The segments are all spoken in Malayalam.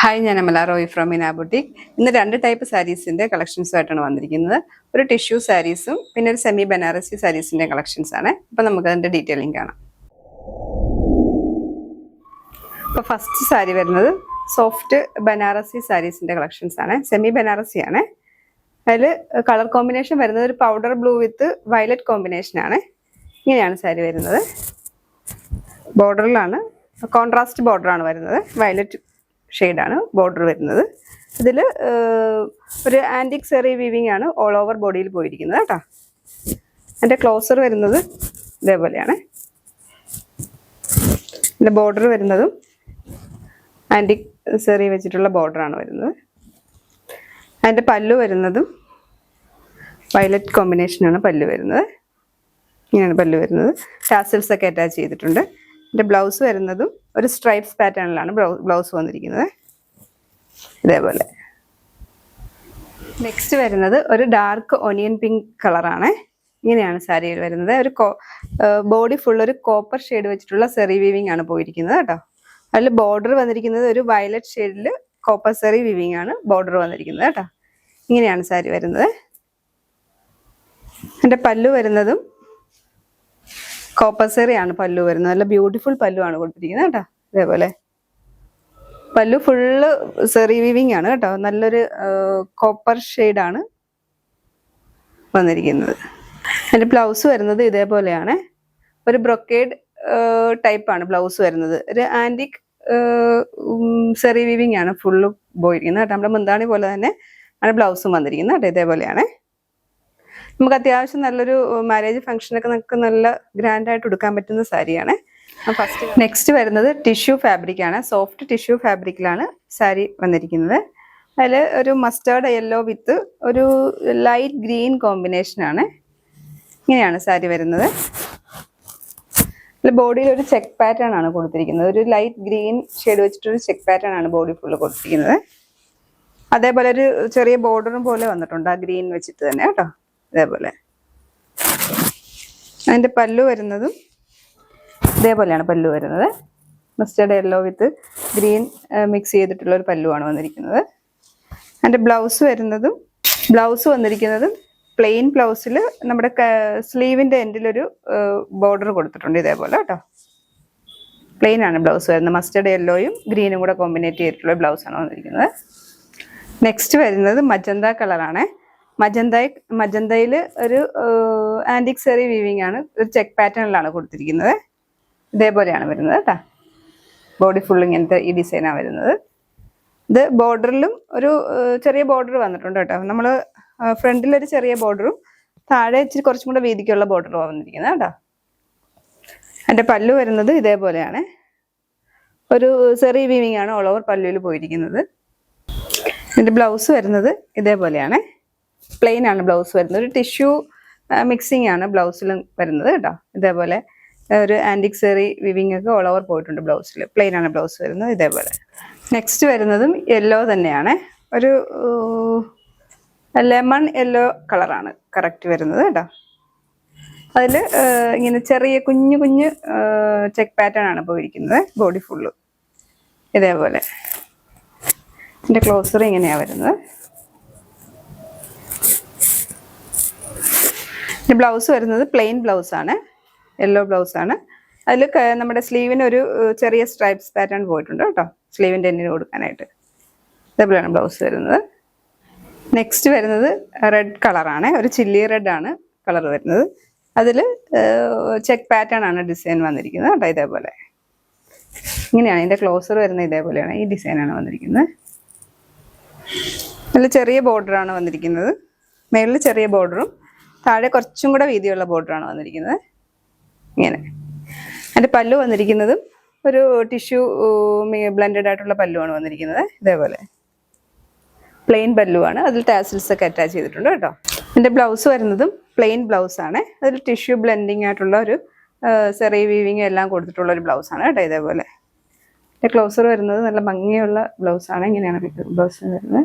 ഹായ്, ഞാൻ അമല റോയ് ഫ്രം മീന ബുട്ടിക്. ഇന്ന് രണ്ട് ടൈപ്പ് സാരീസിന്റെ കളക്ഷൻസുമായിട്ടാണ് വന്നിരിക്കുന്നത്. ഒരു ടിഷ്യൂ സാരീസും പിന്നെ ഒരു സെമി ബനാറസി സാരീസിന്റെ കളക്ഷൻസ് ആണ്. അപ്പം നമുക്ക് അതിന്റെ ഡീറ്റെയിലിംഗ് കാണാം. അപ്പോൾ ഫസ്റ്റ് സാരി വരുന്നത് സോഫ്റ്റ് ബനാറസി സാരീസിന്റെ കളക്ഷൻസ് ആണ്. സെമി ബനാറസി ആണ്. അതിൽ കളർ കോമ്പിനേഷൻ വരുന്നത് ഒരു പൗഡർ ബ്ലൂ വിത്ത് വയലറ്റ് കോമ്പിനേഷൻ ആണ്. ഇങ്ങനെയാണ് സാരി വരുന്നത്. ബോർഡറിലാണ് കോൺട്രാസ്റ്റ് ബോർഡറാണ് വരുന്നത്. വയലറ്റ് ഷെയ്ഡാണ് ബോർഡർ വരുന്നത്. ഇതിൽ ഒരു ആൻറ്റിക് സെറി വീവിങ് ആണ് ഓൾ ഓവർ ബോഡിയിൽ പോയിരിക്കുന്നത് കേട്ടോ. എൻ്റെ ക്ലോസർ വരുന്നത് ഇതേപോലെയാണ്. എൻ്റെ ബോർഡർ വരുന്നതും ആൻറ്റിക് സെറി വെച്ചിട്ടുള്ള ബോർഡറാണ് വരുന്നത്. അതിൻ്റെ പല്ലു വരുന്നതും വയലറ്റ് കോമ്പിനേഷനാണ് പല്ലു വരുന്നത്. ഇങ്ങനെയാണ് പല്ലു വരുന്നത്. ടാസിൽസ് ഒക്കെ അറ്റാച്ച് ചെയ്തിട്ടുണ്ട്. എൻ്റെ ബ്ലൗസ് വരുന്നതും ഒരു സ്ട്രൈപ്സ് പാറ്റേണിലാണ് ബ്ലൗസ് വന്നിരിക്കുന്നത്. ഇതേപോലെ. നെക്സ്റ്റ് വരുന്നത് ഒരു ഡാർക്ക് ഒനിയൻ പിങ്ക് കളറാണ്. ഇങ്ങനെയാണ് സാരിയിൽ വരുന്നത്. ഒരു ബോഡി ഫുൾ ഒരു കോപ്പർ ഷെയ്ഡ് വെച്ചിട്ടുള്ള സെറി വീവിങ് ആണ് പോയിരിക്കുന്നത് കേട്ടോ. അതിൽ ബോർഡർ വന്നിരിക്കുന്നത് ഒരു വയലറ്റ് ഷെയ്ഡിൽ കോപ്പർ സെറി വീവിങ് ആണ് ബോർഡർ വന്നിരിക്കുന്നത് കേട്ടോ. ഇങ്ങനെയാണ് സാരി വരുന്നത്. എൻ്റെ പല്ലു വരുന്നതും കോപ്പർ സെറി ആണ് പല്ലു വരുന്നത്. നല്ല ബ്യൂട്ടിഫുൾ പല്ലു ആണ് കൊടുത്തിരിക്കുന്നത് കേട്ടോ. ഇതേപോലെ പല്ലു ഫുള്ള് സെറി വീവിങ് ആണ് കേട്ടോ. നല്ലൊരു കോപ്പർ ഷെയ്ഡാണ് വന്നിരിക്കുന്നത്. അതിൻ്റെ ബ്ലൗസ് വരുന്നത് ഇതേപോലെയാണ്. ഒരു ബ്രൊക്കേഡ് ടൈപ്പാണ് ബ്ലൗസ് വരുന്നത്. ഒരു ആൻറ്റിക് സെറി വീവിങ് ആണ് ഫുള്ള് പോയിരിക്കുന്നത് കേട്ടോ. നമ്മുടെ മുന്താണി പോലെ തന്നെ ആണ് ബ്ലൗസും വന്നിരിക്കുന്നത് കേട്ടോ. ഇതേപോലെയാണ്. നമുക്ക് അത്യാവശ്യം നല്ലൊരു മാരേജ് ഫംഗ്ഷനൊക്കെ നമുക്ക് നല്ല ഗ്രാൻഡായിട്ട് എടുക്കാൻ പറ്റുന്ന സാരിയാണ്. ഫസ്റ്റ് നെക്സ്റ്റ് വരുന്നത് ടിഷ്യൂ ഫാബ്രിക് ആണ്. സോഫ്റ്റ് ടിഷ്യൂ ഫാബ്രിക്കിലാണ് സാരി വന്നിരിക്കുന്നത്. അതിൽ ഒരു മസ്റ്റേർഡ് യെല്ലോ വിത്ത് ഒരു ലൈറ്റ് ഗ്രീൻ കോമ്പിനേഷനാണ്. ഇങ്ങനെയാണ് സാരി വരുന്നത്. ബോഡിയിൽ ഒരു ചെക്ക് പാറ്റേൺ ആണ് കൊടുത്തിരിക്കുന്നത്. ഒരു ലൈറ്റ് ഗ്രീൻ ഷെയ്ഡ് വെച്ചിട്ടൊരു ചെക്ക് പാറ്റേൺ ആണ് ബോഡി ഫുള്ള് കൊടുത്തിരിക്കുന്നത്. അതേപോലെ ഒരു ചെറിയ ബോർഡറും പോലെ വന്നിട്ടുണ്ട് ആ ഗ്രീൻ വെച്ചിട്ട് തന്നെ കേട്ടോ. ഇതേപോലെ. അതിൻ്റെ പല്ലു വരുന്നതും ഇതേപോലെയാണ് പല്ലു വരുന്നത്. മസ്റ്റേർഡ് യെല്ലോ വിത്ത് ഗ്രീൻ മിക്സ് ചെയ്തിട്ടുള്ള ഒരു പല്ലുവാണ് വന്നിരിക്കുന്നത്. അതിൻ്റെ ബ്ലൗസ് വന്നിരിക്കുന്നതും പ്ലെയിൻ ബ്ലൗസിൽ നമ്മുടെ സ്ലീവിൻ്റെ എൻഡിലൊരു ബോർഡർ കൊടുത്തിട്ടുണ്ട് ഇതേപോലെ കേട്ടോ. പ്ലെയിൻ ആണ് ബ്ലൗസ് വരുന്നത്. മസ്റ്റേർഡ് യെല്ലോയും ഗ്രീനും കൂടെ കോമ്പിനേറ്റ് ചെയ്തിട്ടുള്ള ബ്ലൗസാണ് വന്നിരിക്കുന്നത്. നെക്സ്റ്റ് വരുന്നത് മജന്ത കളറാണ്. മജന്തയിൽ ഒരു ആൻറ്റിക് സെറി വീവിങ് ആണ്. ഒരു ചെക്ക് പാറ്റേണിലാണ് കൊടുത്തിരിക്കുന്നത്. ഇതേപോലെയാണ് വരുന്നത് കേട്ടോ. ബോഡി ഫുൾ ഇങ്ങനത്തെ ഈ ഡിസൈനാണ് വരുന്നത്. ഇത് ബോർഡറിലും ഒരു ചെറിയ ബോർഡർ വന്നിട്ടുണ്ട് കേട്ടോ. നമ്മൾ ഫ്രണ്ടിലൊരു ചെറിയ ബോർഡറും താഴെ ഇച്ചിരി കുറച്ചും കൂടെ വീതിക്കുള്ള ബോർഡറും വന്നിരിക്കുന്നത് കേട്ടോ. അതിൻ്റെ പല്ലു വരുന്നത് ഇതേപോലെയാണ്. ഒരു സെറി വീവിങ് ആണ് ഓൾ ഓവർ പല്ലുവിൽ പോയിരിക്കുന്നത്. ഇതിൻ്റെ ബ്ലൗസ് വരുന്നത് ഇതേപോലെയാണ്. പ്ലെയിൻ ആണ് ബ്ലൗസ് വരുന്നത്. ഒരു ടിഷ്യൂ മിക്സിംഗ് ആണ് ബ്ലൗസിലും വരുന്നത് കേട്ടോ. ഇതേപോലെ ഒരു ആൻറ്റിക് സെറി വിവിങ് ഒക്കെ ഓൾ ഓവർ പോയിട്ടുണ്ട് ബ്ലൗസിൽ. പ്ലെയിൻ ആണ് ബ്ലൗസ് വരുന്നത് ഇതേപോലെ. നെക്സ്റ്റ് വരുന്നതും യെല്ലോ തന്നെയാണ്. ഒരു ലെമൺ യെല്ലോ കളറാണ് കറക്റ്റ് വരുന്നത് കേട്ടോ. അതിൽ ഇങ്ങനെ ചെറിയ കുഞ്ഞു കുഞ്ഞു ചെക്ക് പാറ്റേൺ ആണ് പോയിരിക്കുന്നത് ബോഡി ഫുള്ള് ഇതേപോലെ. ഇതിൻ്റെ ക്ലോസർ ഇങ്ങനെയാണ് വരുന്നത്. ബ്ലൗസ് വരുന്നത് പ്ലെയിൻ ബ്ലൗസാണ്. യെല്ലോ ബ്ലൗസാണ്. അതിൽ നമ്മുടെ സ്ലീവിന് ഒരു ചെറിയ സ്ട്രൈപ്സ് പാറ്റേൺ പോയിട്ടുണ്ട് കേട്ടോ. സ്ലീവിൻ്റെ എണ്ണിന് കൊടുക്കാനായിട്ട് ഇതേപോലെയാണ് ബ്ലൗസ് വരുന്നത്. നെക്സ്റ്റ് വരുന്നത് റെഡ് കളറാണ്. ഒരു ചില്ലി റെഡ് ആണ് കളർ വരുന്നത്. അതിൽ ചെക്ക് പാറ്റേൺ ആണ് ഡിസൈൻ വന്നിരിക്കുന്നത് കേട്ടോ. ഇതേപോലെ ഇങ്ങനെയാണ് ഇതിൻ്റെ ക്ലോസർ വരുന്നത്. ഇതേപോലെയാണ് ഈ ഡിസൈനാണ് വന്നിരിക്കുന്നത്. അതിൽ ചെറിയ ബോർഡറാണ് വന്നിരിക്കുന്നത്. മേളിൽ ചെറിയ ബോർഡറും താഴെ കുറച്ചും കൂടെ വീതിയുള്ള ബോർഡറാണ് വന്നിരിക്കുന്നത്. ഇങ്ങനെ. അതിൻ്റെ പല്ലു വന്നിരിക്കുന്നതും ഒരു ടിഷ്യൂ ബ്ലെൻഡഡ് ആയിട്ടുള്ള പല്ലുവാണ് വന്നിരിക്കുന്നത്. ഇതേപോലെ പ്ലെയിൻ പല്ലുവാണ്. അതിൽ ടാസിൽസ് ഒക്കെ അറ്റാച്ച് ചെയ്തിട്ടുണ്ട് കേട്ടോ. എൻ്റെ ബ്ലൗസ് വരുന്നതും പ്ലെയിൻ ബ്ലൗസാണ്. അതിൽ ടിഷ്യൂ ബ്ലെൻഡിങ് ആയിട്ടുള്ള ഒരു സെറി വീവിങ് എല്ലാം കൊടുത്തിട്ടുള്ള ഒരു ബ്ലൗസാണ് കേട്ടോ. ഇതേപോലെ. എൻ്റെ ക്ലോസർ വരുന്നത് നല്ല ഭംഗിയുള്ള ബ്ലൗസാണ്. ഇങ്ങനെയാണ് ബ്ലൗസ് വരുന്നത്.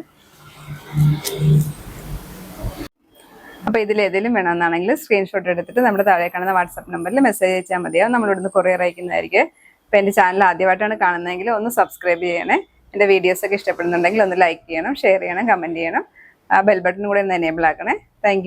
അപ്പോൾ ഇതിൽ ഏതെങ്കിലും വേണമെന്നാണെങ്കിൽ സ്ക്രീൻഷോട്ട് എടുത്തിട്ട് നമ്മുടെ താഴെ കാണുന്ന വാട്സാപ്പ് നമ്പറിൽ മെസ്സേജ് അയച്ചാൽ മതിയാവും. നമ്മളിവിടുന്ന് കൊറിയർ അയക്കുന്നതായിരിക്കും. അപ്പോൾ എൻ്റെ ചാനൽ ആദ്യമായിട്ടാണ് കാണുന്നതെങ്കിൽ ഒന്ന് സബ്സ്ക്രൈബ് ചെയ്യണേ. എൻ്റെ വീഡിയോസ് ഒക്കെ ഇഷ്ടപ്പെടുന്നുണ്ടെങ്കിൽ ഒന്ന് ലൈക്ക് ചെയ്യണം, ഷെയർ ചെയ്യണം, കമൻറ്റ് ചെയ്യണം. ആ ബെൽ ബട്ടൺ കൂടെ ഒന്ന് എനേബിൾ ആക്കണേ. താങ്ക്